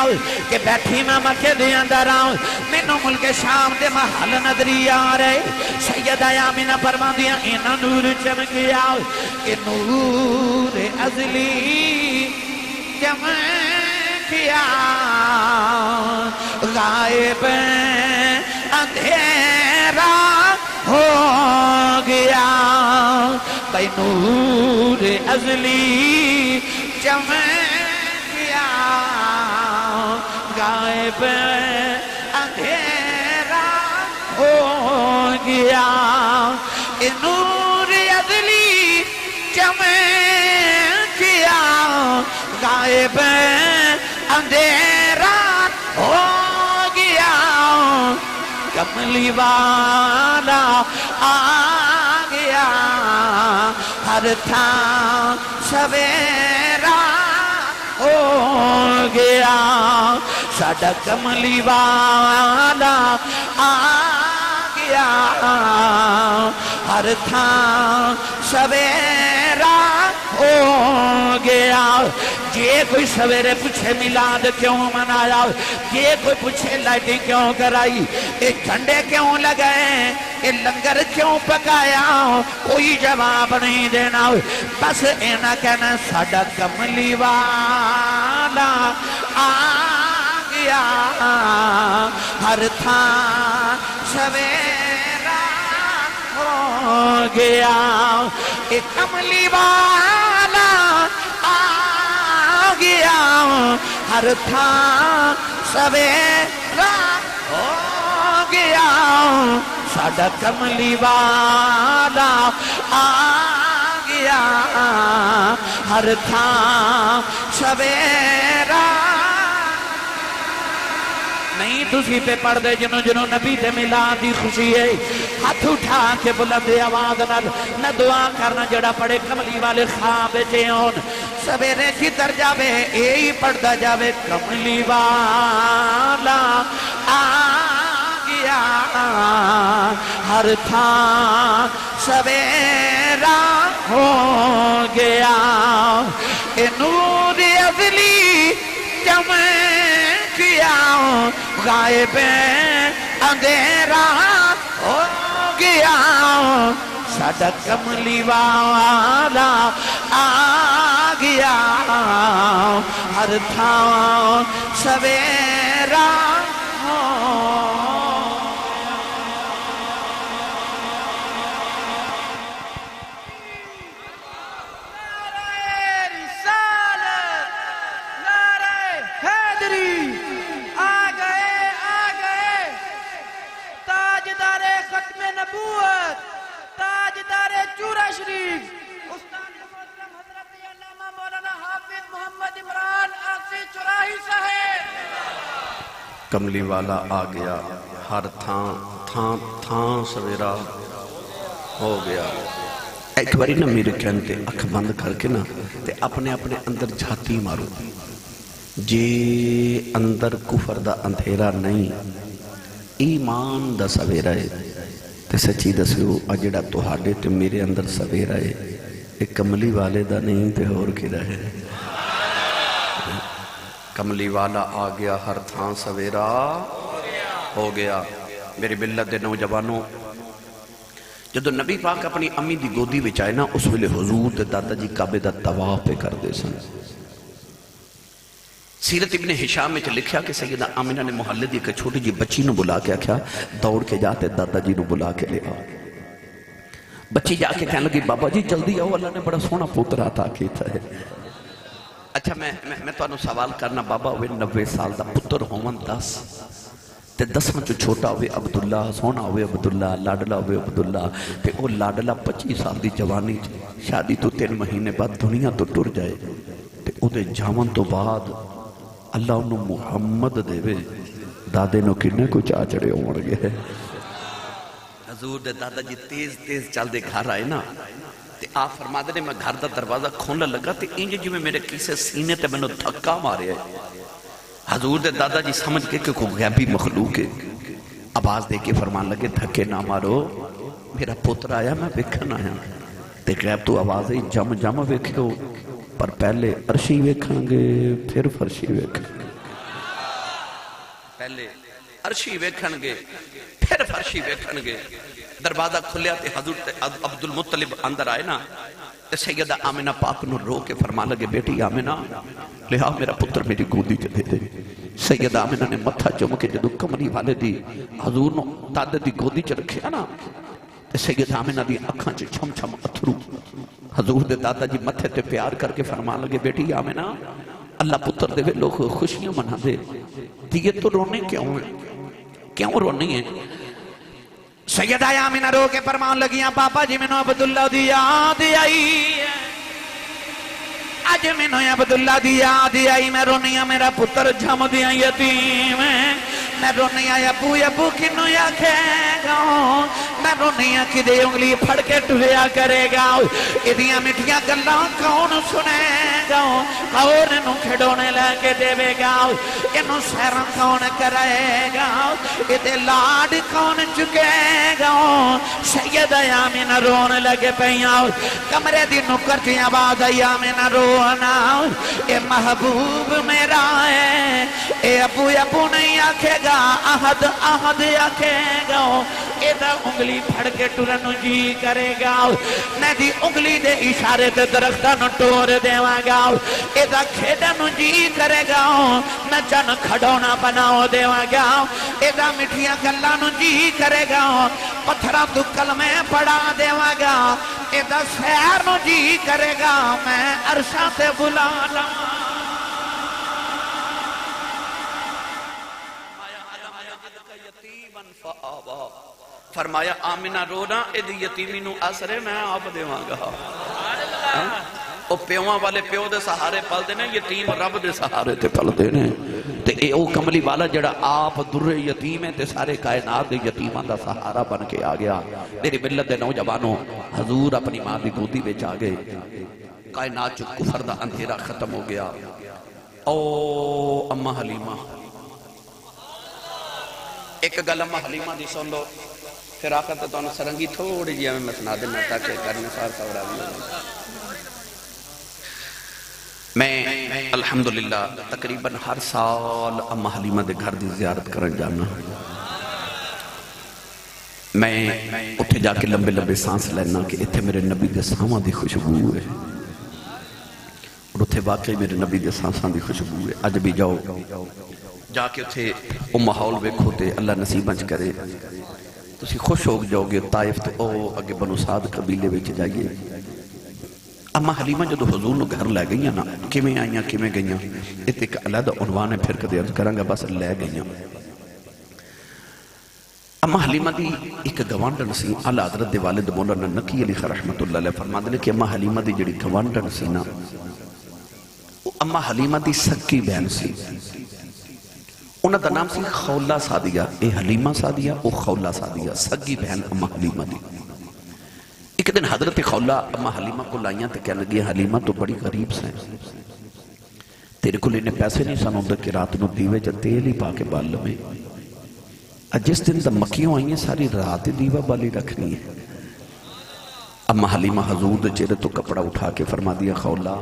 کہ بیٹھی میں مکے دے اندر آؤں. مینوں ملک شام دے محل نظری آ رہے. سیدہ آمینہ فرما دیا اینا نور چمکیا کہ نور ازلی چمکیا غائب اندھیرا ہو گیا. بھائی نور ازلی چمکیا غائب اندھیرا ہو گیا. نور ازلی چمکیا غائب اندھیرا ہو گیا. کملی والا آ گیا ہر تھاں سویرا ہو گیا. ساڈا کملی والا آ گیا ہر تھاں سویرا ہو گیا. یہ کوئی سویرے پوچھے میلاد کیوں منایا, یہ کوئی پوچھے لائٹیں کیوں کرائی, یہ جھنڈے کیوں لگائے, یہ لنگر کیوں پکایا, کوئی جواب نہیں دینا. بس اینا کہنا ساڈا کملی والا آ گیا ہر تھاں سویرا ہو گیا. یہ کملی والا آ گیا ہر تھاں سویرا ہو گیا. ساڈا کملی والا آ گیا ہر تھاں سویرا. نہیں تسی پہ پڑھ دے جنوں جنوں نبی دے میلاد دی خوشی ہے ہاتھ اٹھا کے بلند آواز نہ دعا کرنا جڑا پڑے کملی والے خواب چے ہون. سویرے جدھر جاوے یہی پڑھتا جاوے کملی والا آ گیا ہر تھان سویرا ہو گیا اے نور ازلی چمکیا غائب اندھیرا ہو گیا ساڈا کملی والا آ گیا ہر تھان سویرا ہو تاجدار چورا شریف استاد محترم حضرت علامہ مولانا حافظ محمد عمران آسی چراہی صاحب کملی والا آ گیا ہر تھان سویرا ہو گیا ایک باری نا میرے کہنے تے اکھ بند کر کے نا تے اپنے اندر جھاتی مارو جے اندر کفر دا اندھیرا نہیں ایمان دا سویرا ہے تے سچی دسیو اجڑا تہاڈے تے میرے اندر سویرا ہے ایک کملی والے دا نہیں تے اور کیڑا ہے کملی والا آ گیا ہر تھان سویرا ہو گیا میری ملت دے نوجوانوں جدو نبی پاک اپنی امی دی گودی وچ آئے نا اس ویلے حضور دے دادا جی کعبے دا طواف پہ کر دے سن سیرت ابن ہشام میں لکھیا کہ سیدہ آمنہ نے محلے دی ایک چھوٹی جی بچی نو بلا کے آکھیا دوڑ کے جاتے دادا جی نو بلا کے لے آؤ بچی جا کے کہنے لگی بابا جی جلدی آؤ اللہ نے بڑا سونا پوتر عطا کیتا ہے اچھا میں تو انہوں سوال کرنا بابا ہوئے 90 سال دا پتر ہومن 10 تے 10 جو چھوٹا ہوئے عبداللہ سونا ہوئے عبداللہ لاڈلہ ہوئے عبداللہ تے وہ لاڈلہ 25 سال دی جوانی شادی تو 3 مہینے بعد دنیا تو ٹر جائے تے او دے جامن تو بعد اللہ انہوں محمد دے وے دادے نو کنے کو چاچڑے ہومڑ گئے حضور دے دادا جی تیز چل دے گھر آئے نا تے آپ فرما دے میں گھر دا دروازہ کھولنے لگا تے انجے جی میں میرے کیسے سینے تے میں نے دھکا مارے ہے حضور دے دادا جی سمجھ کے کہ کوئی غیبی مخلوق ہے آواز دے کے فرمان لگے دھکے نہ مارو میرا پتر آیا میں ویکھن آیا تے غیب تو آواز ہے جم ویکھو پر پہلے عرشی ویکھیں گے پھر فرشی ویکھیں گے پہلے عرشی ویکھیں گے پھر فرشی ویکھیں گے دروازہ کھلیا تے حضرت عبدالمطلب اندر آئے نا تے سیدہ آمنہ پاک نو رو کے فرما لگے بیٹی آمنہ لہا میرا پتر میری گودی چ دے دے سیدہ آمنہ نے متھا چوم کے جدو کملی والے دی حضور نو دادے دی گودی چ رکھیا نا تے سیدہ آمنہ دی اکھاں چ چھم چھم اتھرو حضور دے دادا جی متھے تے پیار کر کے فرما لگے بیٹی آمنہ اللہ پتر دے لوگ خوشیاں منا دے دیئے تو رونے کیوں رونے ہیں سیدہ آمنہ رو کے فرمان لگیاں پاپا جی میں نو عبداللہ دی یاد آئی آج میں نو عبداللہ دی یاد آئی میں رونیاں میرا پتر جھم دیا یتیم میں رونیاں ابو کنو یا کھے گا میں رونیاں کی دے انگلی پھڑ کے ٹویا کرے گا ادیاں مٹھیاں گلاں کون سنے گا کون نو کھڑونے لگے دے گا انو سیران کون کرے گا ادے لاڈ کون چکے گا سیدہ آمنہ رون لگے پہیاں کمرے دی نکر کی آواز آمنہ رونا اے محبوب میرا ہے اے ابو نہیں آکھے گا احد آکھے گا اے دا انگلی پھڑ کے ٹورنو جی کرے گا میں دی انگلی دے اشارے تے درختانو ٹور دیواں گا اے دا کھیڈنو جی کرے گا میں جن کھڑونا بناؤ دیواں گا اے دا مٹھیاں گلانو جی کرے گا پتھرہ تو کلمے پڑا دیواں گا اے دا سیر نو جی کرے گا میں عرشاں سے بلا لوں فرمایا آمنہ رونا ادھی یتیمی نو اثرے میں آپ دیواں گا او پیوان والے پیو دے سہارے پل دینے یتیم رب دے سہارے تے پل دینے تے اے او کملی والا جڑا آپ در یتیم ہے تے سارے کائنات دے یتیمان دا سہارا بن کے آ گیا میری ملت دے نوجوانوں حضور اپنی ماں دی گودی بچ آ گئے کائنات جو کفر دا اندھیرا ختم ہو گیا. او اما حلیمہ، ایک گل اما حلیمہ دی سن لو، پھر آخر تو انہوں سرنگی تھوڑی جی میں سنا دینا تاکہ کرنے سار سورا بھی ہو. میں الحمدللہ تقریباً ہر سال اما حلیمہ دے گھر دی زیارت کرن جانا. میں اتھے جا کے لمبے لمبے سانس لینا کہ اتھے میرے نبی دے ساماں دی خوشبو ہے، اور اتھے واقعی میرے نبی دے سانساں دی خوشبو ہے. اج بھی جاؤ جا کے اتھے وہ ماحول ویکھو تے اللہ نصیب انج کرے تسی خوش ہو جاؤ گے. طائف تو او اگے بنو سعد قبیلے وچ جائیے. اما حلیمہ جدو حضور نو گھر لے گئیاں نا، کیویں آئیاں کیویں گئیاں، ایک ایک علیحدہ عنوان ہے، پھر کدے عرض کراں گا، بس لے گئیاں. اما حلیمہ دی ایک گوانڈن سی. اعلی حضرت دے والد مولانا نقی علی خان رحمۃ اللہ علیہ فرماندے نے کہ اما حلیمہ دی جڑی گوانڈن سی نا، وہ اما حلیمہ دی سکی بہن سی. انہاں دا نام سی خولہ سعدیہ. اے حلیمہ سعدیہ، او خولہ سعدیہ، سکی بہن اما حلیمہ دی. ایک دن حضرت خولہ اما حلیمہ کو لائیاں تے کہنے لگی حلیمہ تو بڑی غریب سے تیرے کو لینے پیسے نہیں سن ہوندے کہ رات نو دیوے جا تیل ہی پا کے بال لمیں. جس دن دا مکیوں آئیں ساری رات دیوہ بالی رکھنی ہے. اما حلیمہ حضور دے چہرے تو کپڑا اٹھا کے فرما دیا خولہ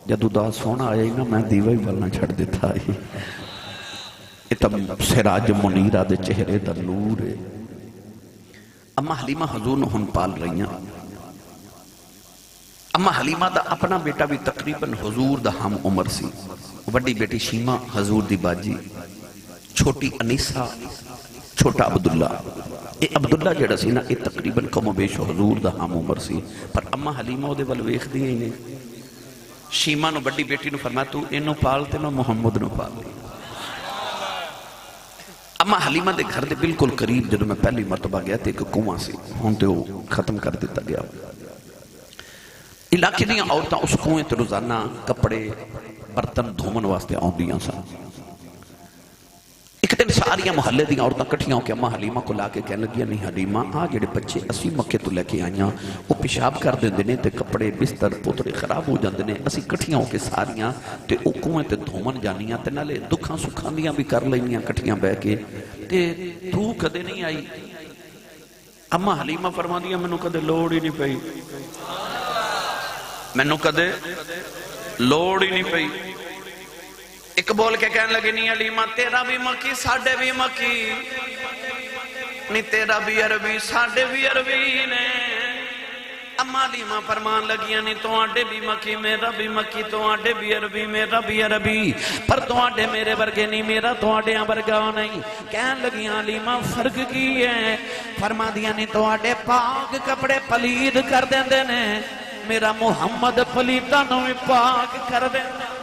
جدو دا سونا آیا ہی نا میں دیوہ ہی بالنا چھڑ دیتا ہے. اتم سراج منیرہ دے چہرے دا نور ہے. اما حلیمہ حضور نو ہن پال رہی ہیں. اما حلیمہ دا اپنا بیٹا بھی تقریباً حضور دا ہم عمر سی. وڈی بیٹی شیمہ حضور دی باجی، چھوٹی انیسہ، چھوٹا عبداللہ. اے عبداللہ جڑا سی نا اے تقریباً کم و بیش حضور دا ہم عمر سی. پر اما حلیمہ دے ول ویکھ دی ہی نہیں. شیمہ نو بڑی بیٹی نو فرمایا تو اینو پال تے نو محمد نو پال. اما حلیمہ دے گھر دے بالکل قریب جدو میں پہلی مرتبہ گیا تے ایک کنواں سی، ہون تے وہ ختم کر دیتا گیا. علاقے دیاں عورتاں اس کنویں تے روزانہ کپڑے برتن دھومن واسطے آؤندیاں سن. ایک دن ساریاں محلے دیاں عورتاں کٹھیاں ہو کے اما حلیمہ کو لا کے کہنے لگیا نہیں حلیمہ آ جڑے بچے اسی مکے تو لے کے آئیاں وہ پیشاب کر دیندے نے تے کپڑے بستر پوترے خراب ہو جاندے نے. اسی کٹھیاں ہو کے ساریاں تے او کنویں تے دھومن جانیاں تے نالے دکھاں سکھاں دیاں بھی کر لینیاں کٹھیاں بہ کے. تے تو کدے نہیں آئی. اما حلیمہ فرما دیا مینوں کدے لوڑ ہی نہیں پئی، مینوں کدے لوڑ ہی نہیں پئی. ایک بول کے کہنے لگے نہیں حلیمہ تیرا بھی مکی ساڑھے بھی مکی، نہیں تیرا بھی عربی ساڑھے بھی عربی نے. اما حلیمہ فرمان لگیاں نہیں تو آڈے بھی مکی میرا بھی مکی، تو آڈے بھی عربی میرا بھی عربی، پر تو آڈے میرے ورگے نہیں میرا تو آڈے ورگا نہیں. کہنے لگیاں حلیمہ فرق کی ہے؟ فرما دیا نہیں تو آڈے پاک کپڑے پلید کر دیندے نے، میرا محمد پلیتا نو پاک کر دیندے.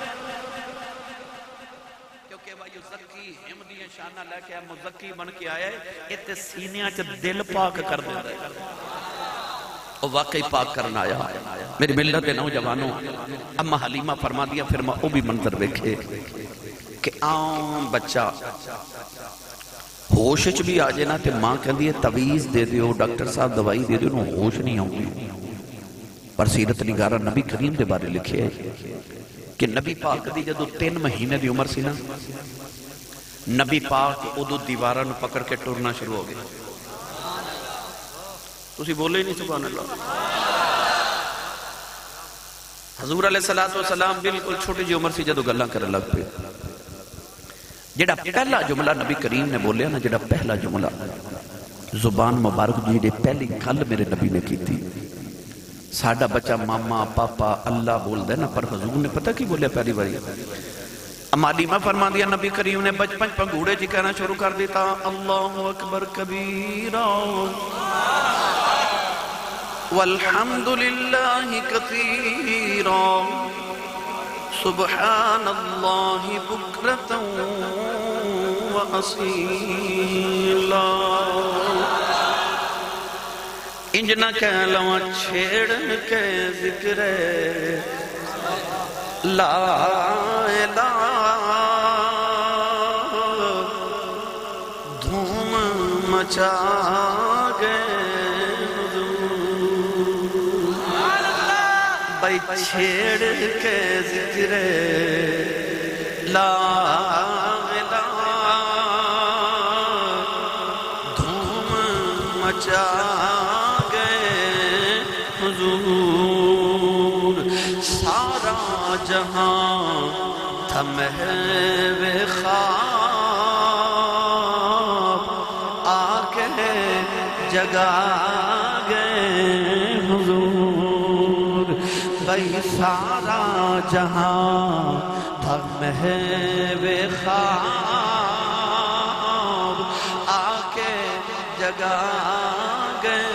شانہ لے کے مزکی بن کے آیا ہے اتنے سینیاں چا دل پاک کر دے رہے اور واقعی پاک کرنا آیا. میری ملت نوجوانوں اما حلیمہ فرما دیا پھر میں او بھی منظر دیکھے کہ عام بچہ ہوش چ بھی آ جائے نا تے ماں کہندی ہے تویز دے دیو ڈاکٹر صاحب دوائی دے دیو نو ہوش نہیں آؤں. پر سیرت نگارہ نبی کریم دے بارے لکھے ہے کہ نبی پاک دی جدو 3 مہینے دی عمر سی نا نبی پاک ادو دیوارہ نو پکڑ کے ٹورنا شروع ہو گیا. تسی بولے ہی نہیں سبحان اللہ. حضور علیہ السلام بالکل چھوٹی جی عمر سی جدو گلاں کرنے لگ پہ. جڑا پہلا جملہ نبی کریم نے بولیا نا، جڑا پہلا جملہ زبان مبارک جی پہلی گل میرے نبی نے کی تھی، ساڈا بچہ ماما پاپا اللہ بول دے نا، پر حضور نے پتہ کی بولیا پہلی باری؟ اما حلیمہ فرما دیا نبی کریم نے بچپن پنگوڑے جی کہنا شروع کر دیتا اللہ اکبر کبیرا والحمدللہ کثیرا سبحان اللہ بکرتا و اصیلا. انجنہ کہلواں چھیڑن کے ذکر لا الہ دھوم مچا گئے بھائی چھیڑ کے ذکر لا الہ دھوم مچا گئے حضور، سارا جہاں تھا محو خواب، آ کے جگا گئے حضور، بھئی سارا جہاں تھا محو خواب، آ کے جگا گئے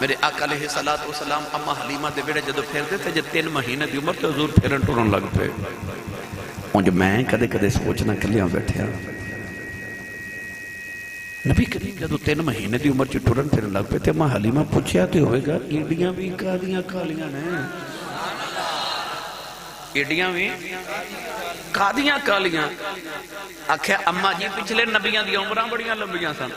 میرے آقا علیہ السلام اما حلیمہ دے بیڑے جدو پھیر دیتے جب 3 مہینے دی عمر تے حضور پھیرن ٹورن لگ پہ جو میں کدے کدے سوچنا کلیاں بیٹھے نبی کریم جدو 3 مہینے دی عمر چ ٹورن پھیرن لگ پہ تے اما حلیمہ پوچھیا تے ہوئے گا ایڈیاں بھی کالیاں کالیاں نے، ایڈیاں بھی کالیاں کالیاں، آکھیا اما جی پچھلے نبیاں دی عمراں بڑیاں لمبیاں سن،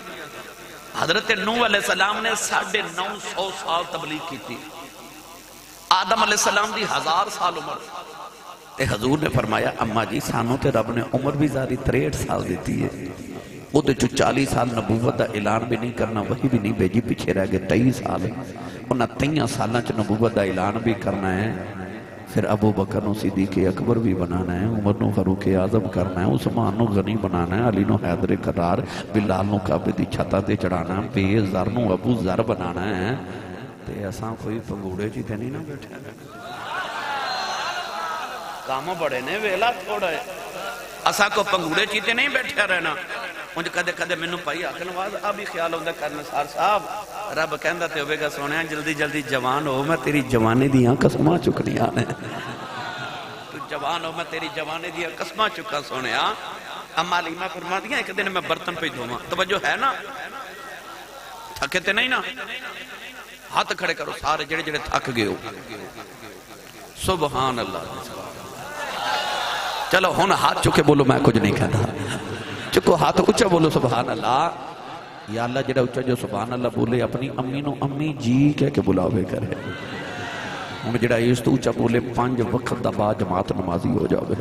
حضرت نوح علیہ السلام نے 950 سال تبلیغ کی تھی، آدم علیہ السلام دی 1000 سال عمر، تے حضور نے فرمایا اماں جی سانوں تے رب نے عمر بھی زیادہ 63 سال دیتی ہے، وہ تے 40 سال نبوت دا اعلان بھی نہیں کرنا، وہی بھی نہیں بھیجی، پیچھے رہ گئے 23 سال، انہاں 23 سالاں چ نبوت دا اعلان بھی کرنا ہے، پھر ابو بکر نو صدیق اکبر بھی بنانا ہے، عمر نو فاروق اعظم کرنا ہے، عثمان نو غنی بنانا ہے، علی نو حیدر کرار، بلال نو کعبے دی چھتا تے چڑھانا ہے، بے ذر نو ابو ذر بنانا ہے، تے اساں کوئی پنگوڑے چی تے نہیں نہ بیٹھے کاموں بڑے نے ویلا تھوڑا ہے، اساں کو پنگوڑے چی تے نہیں بیٹھے رہنا، مجھے کدے کدے منو پائی آکھن واز ابھی خیال ہوندہ کرنا سار صاحب رب کہندہ تے ہوئے گا سونے جلدی جلدی جوان ہو میں تیری جوانے دیاں قسمہ چکنی آنے، تو جوان ہو میں تیری جوانے دیاں قسمہ چکا سونے اما علیمہ فرما دیا ایک دن میں برتن پہ دھوما، توجہ ہے نا، تھکے تے نہیں نا، ہاتھ کھڑے کرو سارے جڑے جڑے تھک گئے ہو، سبحان اللہ، چلو ہون ہاتھ چکے بولو میں کچھ نہیں کہتا، چکو ہاتھ اچھا بولو سبحان اللہ، یا اللہ جڑا اچھا جو سبحان اللہ بولے اپنی امی نو امی جی کہہ کے بلاوے کرے، ہمیں جڑا ایس تو اچھا بولے 5 وقت دبا جماعت نمازی ہو جاوے،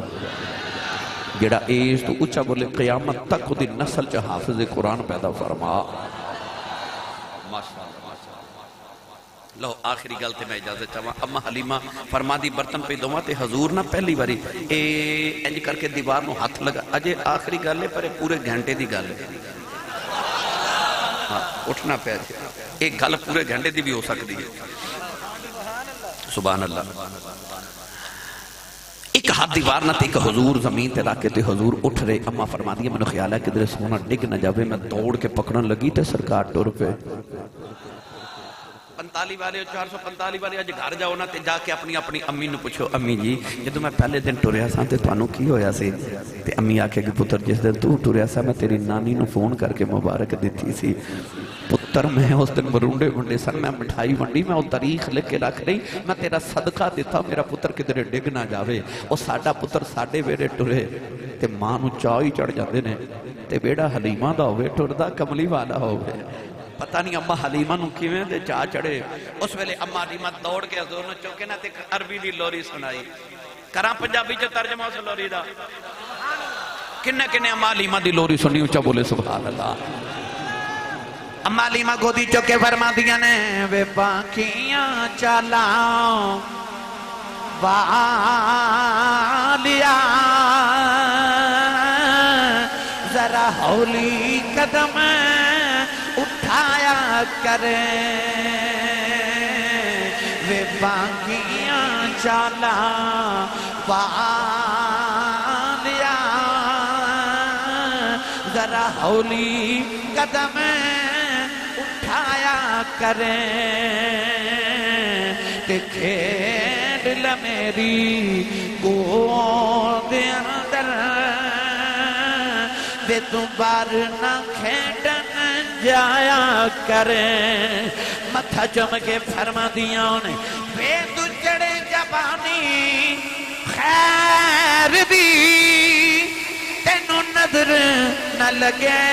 جڑا ایس تو اچھا بولے قیامت تک خود نسل چا حافظ قرآن پیدا فرما، لو آخری گلتے میں اجازت چاہاں اما حلیمہ فرما دی برتن پہ دوما تے حضور نہ پہلی باری انج کر کے دیوار نو ہاتھ لگا، اجے آخری گالے پر پورے گھنٹے دی گالے اٹھنا پہ ایک گل پورے گھنٹے دی بھی ہو سکتی ہے، سبحان اللہ، ایک ہاتھ دیوار نہ تے ایک حضور زمین تے راکے تے حضور اٹھ رہے، اما فرما دیا میں نے خیال ہے کدھر سونا ڈگ نہ جاوے، میں دوڑ کے پکڑن لگی تے سرکار ٹور پہ 45 والے 445 والے اج گھر جاؤ نا تے جا کے اپنی امی نو پوچھو امی جی جدوں میں پہلے دن ٹریا سا تے تانوں کی ہویا سی، تے امی آکھے کہ پتر جس دن تو ٹریا سا میں تیری نانی نو فون کر کے مبارک دیتی سی، پتر میں اس دن مرونڈے ونڈے سن، میں مٹھائی ونڈی، میں وہ تاریخ لکھ کے رکھ رہی، میں تیرا صدقہ دیتا میرا پتر کدھر ڈگ نہ جاوے، اور ساڈا پتر ساڈے ویڑے ٹرے تے ماں نو چاہ ہی چڑھ جاندے نے، تے بیڑا حلیمہ دا ہوئے ٹردا کملی والا ہوئے، پتہ نہیں اما حلیمہ نو کیویں دے چاہ چڑھے، اس ویلے اما حلیمہ دوڑ کے حضور نو چوکے نہ تے عربی دی لوری سنائی، کراں پنجابی چ ترجمہ اس لوری دا، کنے کنے اما حلیمہ دی لوری سنی اونچا بولے سبحان اللہ، اما حلیمہ گودی چوکے فرما دیا نے وے باقیاں چلاؤ والیا ذرا ہولی قدم اٹھایا کریں وے باقیاں چلا والیا ذرا ہولی قدم اٹھایا کریں کہ کھیل میری گود اندر بے دوبار نہ کھیٹن جایا کریں، متھا چم کے فرما دیا انہیں بے دجڑے جبانی خیر دی تینوں نظر نہ لگے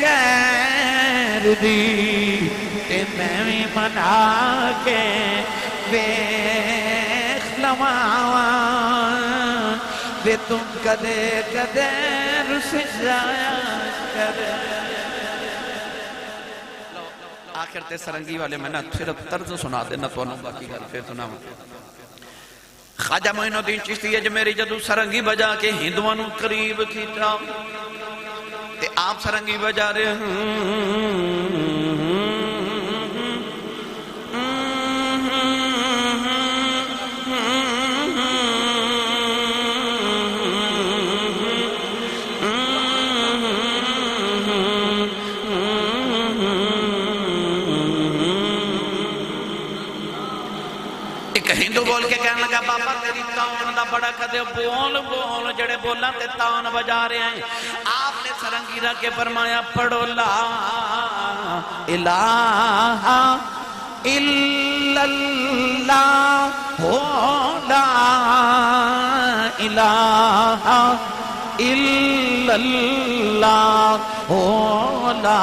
غیر دی، تے میں بھی منا کے ویخ لواں وے تم کدے کدے رس جایا کر. آخر تے سرنگی والے میں نا صرف طرز سنا دینا تو انہوں باقی گھر پھر سنا. خواجہ معین الدین چشتی اجمیری جدو سرنگی بجا کے ہندوانوں قریب کیتا تے آپ سرنگی بجا رہے ہندو بول کے کہنے لگا بابا تیری تاؤن دا بڑا کدے بول بول جڑے بولا تے تاؤن بجا رہے ہیں. آپ نے سرنگی رکھ کے فرمایا پڑھو لا الہ الا اللہ لا الہ الا اللہ لا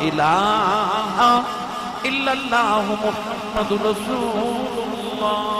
الہ الا اللہ محمد رسول اللہ.